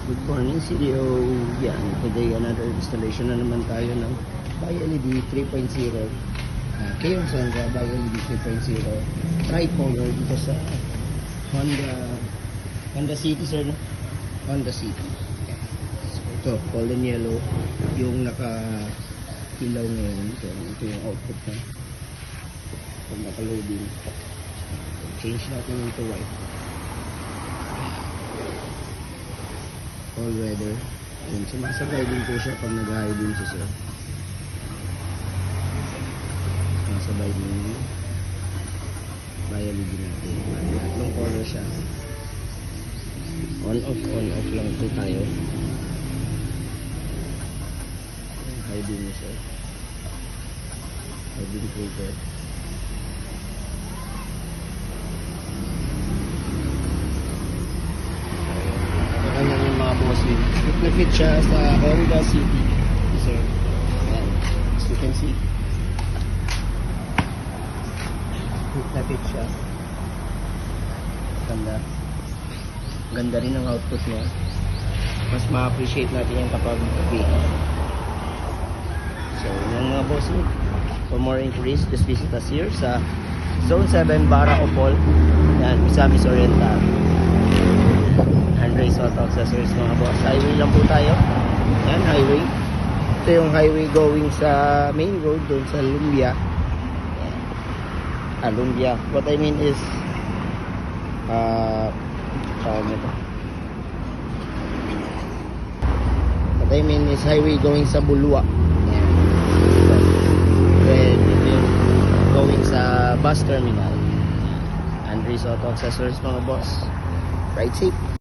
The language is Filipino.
Good morning, CDO. Yan, today another installation na naman tayo ng BioLED 3.0. Kayong Sandra, BioLED 3.0. Tricolor dito sa Honda City, sir, no? Honda City. Yan. So, ito, golden yellow. Yung naka-ilaw ngayon. Ito yung output na. Pag naka-loading. Change natin into white. All weather. Ayun, sumasabay din po siya pag nag-high din siya, sir. Sumasabay din yung BioLED natin. Tatlong color siya. On off lang po tayo. High din niya, sir. High din filter. Fit siya sa Honda City, sir. Ayan. As you can see, fit siya. Ganda rin ang output niya. Mas ma-appreciate natin yung kapag fit. So yung mga boss, for more inquiries, just visit us here sa Zone 7 Barra Opol, yan, Misamis Oriental. Andres Auto Accessories, mga boss. Highway lang po tayo. Yan, highway. Ito yung highway going sa main road doon sa Lumbia. Lumbia. What I mean is what I mean is highway going sa Bulwa. Then yung going sa bus terminal. Andres Auto Accessories, mga boss. Ride safe.